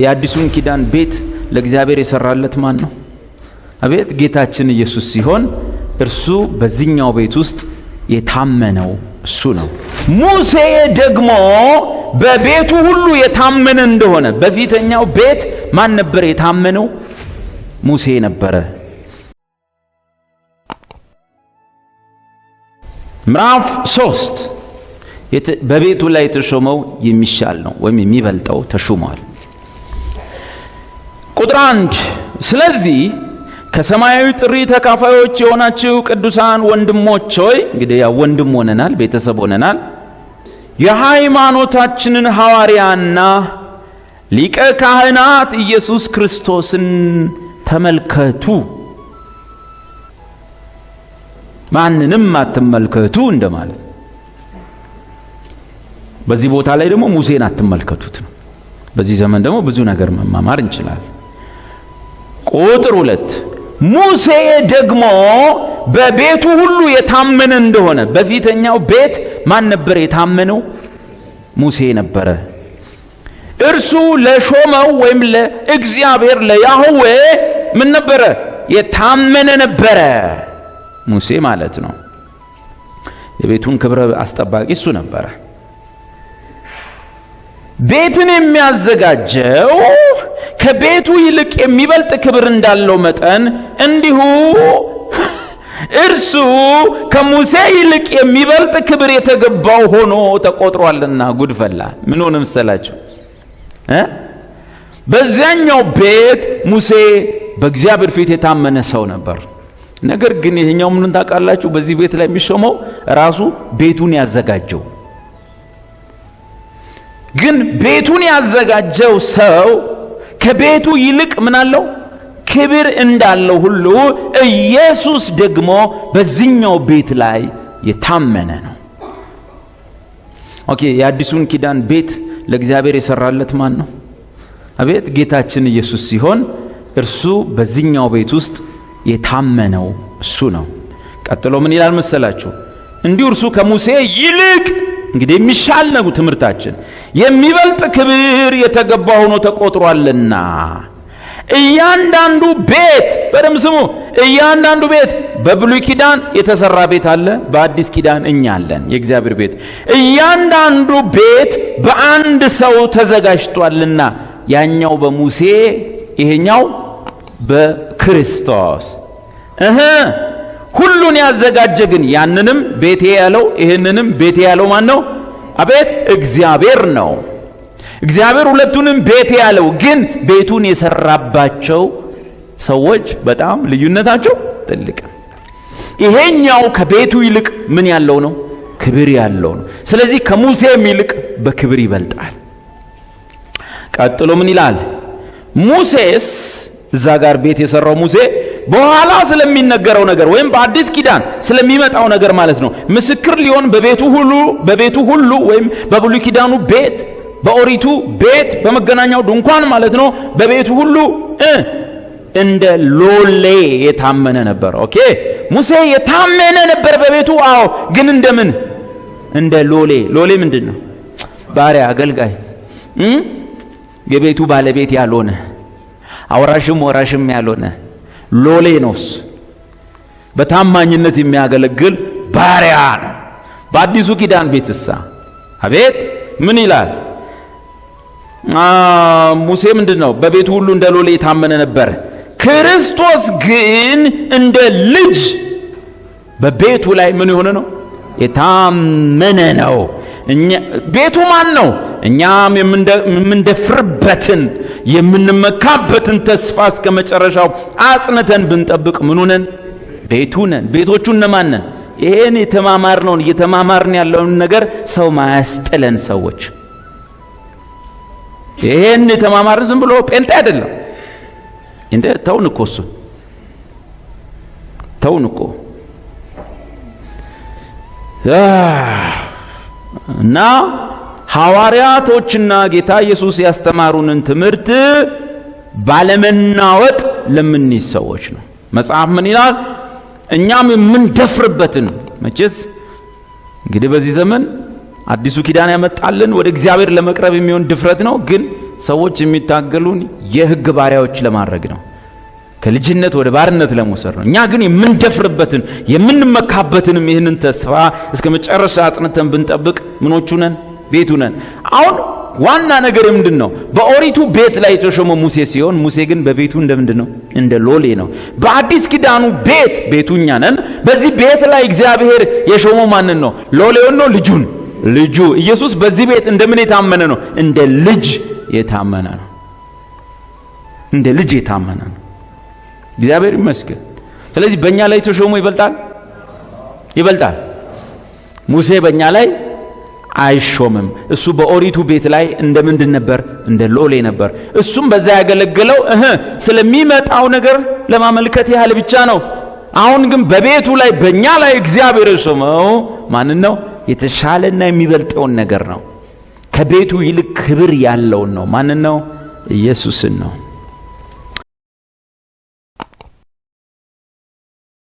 የአዲሱን ኪዳን ቤት ለእግዚአብሔር የሰራለት ማን ነው? አቤት ጌታችን ኢየሱስ ሲሆን እርሱ በዚህኛው ቤት ውስጥ የታመነው እሱ ነው። ሙሴ ደግሞ በቤቱ ሁሉ የታመነ እንደሆነ በፊተኛው ቤት ማን ነበር የታመነው? ሙሴ ነበረ። ምዕራፍ 3 በቤቱ ላይ የተሾመው የሚሻል ነው ወይም የሚበልጠው ተሹሟል። ቁጥር 1 ስለዚህ ከሰማያዊ ጥሪ ተካፋዮች የሆናችሁ ቅዱሳን ወንድሞች ሆይ፣ እንግዲህ ያ ወንድም ሆነናል፣ ቤተሰብ ሆነናል። የሃይማኖታችንን ሐዋርያና ሊቀ ካህናት ኢየሱስ ክርስቶስን ተመልከቱ። ማንንም አትመልከቱ እንደማለት። በዚህ ቦታ ላይ ደግሞ ሙሴን አትመልከቱት ነው። በዚህ ዘመን ደግሞ ብዙ ነገር መማማር እንችላለን። ቁጥር 2 ሙሴ ደግሞ በቤቱ ሁሉ የታመነ እንደሆነ በፊተኛው ቤት ማን ነበር የታመነው? ሙሴ ነበረ። እርሱ ለሾመው ወይም ለእግዚአብሔር ለያህዌ ምን ነበረ? የታመነ ነበረ። ሙሴ ማለት ነው። የቤቱን ክብረ አስጠባቂ እሱ ነበረ። ቤትን የሚያዘጋጀው ከቤቱ ይልቅ የሚበልጥ ክብር እንዳለው መጠን እንዲሁ እርሱ ከሙሴ ይልቅ የሚበልጥ ክብር የተገባው ሆኖ ተቆጥሯልና። ጉድፈላ ምን ሆነ መሰላችሁ? በዚያኛው ቤት ሙሴ በእግዚአብሔር ፊት የታመነ ሰው ነበር። ነገር ግን ይሄኛው ምን ታውቃላችሁ? በዚህ ቤት ላይ የሚሾመው ራሱ ቤቱን ያዘጋጀው። ግን ቤቱን ያዘጋጀው ሰው ከቤቱ ይልቅ ምን አለው? ክብር እንዳለው ሁሉ ኢየሱስ ደግሞ በዚህኛው ቤት ላይ የታመነ ነው። ኦኬ፣ የአዲሱን ኪዳን ቤት ለእግዚአብሔር የሰራለት ማን ነው? አቤት ጌታችን ኢየሱስ ሲሆን እርሱ በዚህኛው ቤት ውስጥ የታመነው እሱ ነው። ቀጥሎ ምን ይላል መሰላችሁ? እንዲሁ እርሱ ከሙሴ ይልቅ እንግዲህ የሚሻል ነው ትምህርታችን፣ የሚበልጥ ክብር የተገባ ሆኖ ተቆጥሯልና። እያንዳንዱ ቤት በደም ስሙ፣ እያንዳንዱ ቤት በብሉይ ኪዳን የተሰራ ቤት አለ፣ በአዲስ ኪዳን እኛ አለን፣ የእግዚአብሔር ቤት። እያንዳንዱ ቤት በአንድ ሰው ተዘጋጅቷልና፣ ያኛው በሙሴ ይሄኛው በክርስቶስ። ሁሉን ያዘጋጀ ግን ያንንም ቤቴ ያለው ይሄንንም ቤቴ ያለው ማን ነው? አቤት እግዚአብሔር ነው። እግዚአብሔር ሁለቱንም ቤቴ ያለው ግን ቤቱን የሰራባቸው ሰዎች በጣም ልዩነታቸው ትልቅ። ይሄኛው ከቤቱ ይልቅ ምን ያለው ነው? ክብር ያለው ነው። ስለዚህ ከሙሴም ይልቅ በክብር ይበልጣል። ቀጥሎ ምን ይላል? ሙሴስ እዛ ጋር ቤት የሰራው ሙሴ በኋላ ስለሚነገረው ነገር ወይም በአዲስ ኪዳን ስለሚመጣው ነገር ማለት ነው ምስክር ሊሆን በቤቱ ሁሉ ወይም በብሉይ ኪዳኑ ቤት፣ በኦሪቱ ቤት፣ በመገናኛው ድንኳን ማለት ነው በቤቱ ሁሉ እንደ ሎሌ የታመነ ነበር። ኦኬ፣ ሙሴ የታመነ ነበር በቤቱ። አዎ፣ ግን እንደምን? እንደ ሎሌ። ሎሌ ምንድን ነው? ባሪያ፣ አገልጋይ፣ የቤቱ ባለቤት ያልሆነ አውራሽም ወራሽም ያልሆነ ሎሌ ነውስ። በታማኝነት የሚያገለግል ባሪያ ነው። በአዲሱ ኪዳን ቤትሳ አቤት ምን ይላል? ሙሴ ምንድነው? በቤቱ ሁሉ እንደ ሎሌ የታመነ ነበር። ክርስቶስ ግን እንደ ልጅ በቤቱ ላይ ምን የሆነ ነው? የታመነ ነው። ቤቱ ማን ነው? እኛም የምንደፍርበትን የምንመካበትን ተስፋ እስከ መጨረሻው አጽንተን ብንጠብቅ ምኑ ነን? ቤቱ ነን። ቤቶቹ እነማን ነን? ይሄን የተማማርነውን እየተማማርን ያለውን ነገር ሰው ማያስጥለን ሰዎች። ይሄን የተማማርን ዝም ብሎ ጴንጤ አይደለም እንዴ። ተውን እኮ እሱ ተውን እኮ እና ሐዋርያቶችና ጌታ ኢየሱስ ያስተማሩንን ትምህርት ባለመናወጥ ለምንይዝ ሰዎች ነው። መጽሐፍ ምን ይላል? እኛም የምንደፍርበትን መቼስ እንግዲህ በዚህ ዘመን አዲሱ ኪዳን ያመጣልን ወደ እግዚአብሔር ለመቅረብ የሚሆን ድፍረት ነው። ግን ሰዎች የሚታገሉን የሕግ ባሪያዎች ለማድረግ ነው፣ ከልጅነት ወደ ባርነት ለመውሰድ ነው። እኛ ግን የምንደፍርበትን የምንመካበትንም ይህንን ተስፋ እስከ መጨረሻ አጽንተን ብንጠብቅ ምኖቹ ነን? ቤቱ ነን። አሁን ዋና ነገር ምንድን ነው? በኦሪቱ ቤት ላይ የተሾመ ሙሴ ሲሆን፣ ሙሴ ግን በቤቱ እንደምንድን ነው? እንደ ሎሌ ነው። በአዲስ ኪዳኑ ቤቱ እኛ ነን። በዚህ ቤት ላይ እግዚአብሔር የሾመው ማንን ነው? ሎሌውን ነው? ልጁ ኢየሱስ በዚህ ቤት እንደምን የታመነ ነው? እንደ ልጅ የታመነ ነው። እንደ ልጅ የታመነ ነው። እግዚአብሔር ይመስገን። ስለዚህ በእኛ ላይ ተሾሞ ይበልጣል። ሙሴ በእኛ ላይ አይሾምም። እሱ በኦሪቱ ቤት ላይ እንደምንድን ነበር? እንደ ሎሌ ነበር። እሱም በዛ ያገለገለው ስለሚመጣው ነገር ለማመልከት ያህል ብቻ ነው። አሁን ግን በቤቱ ላይ በእኛ ላይ እግዚአብሔር የሾመው ማንን ነው? የተሻለና የሚበልጠውን ነገር ነው። ከቤቱ ይልቅ ክብር ያለውን ነው። ማንን ነው? ኢየሱስን ነው።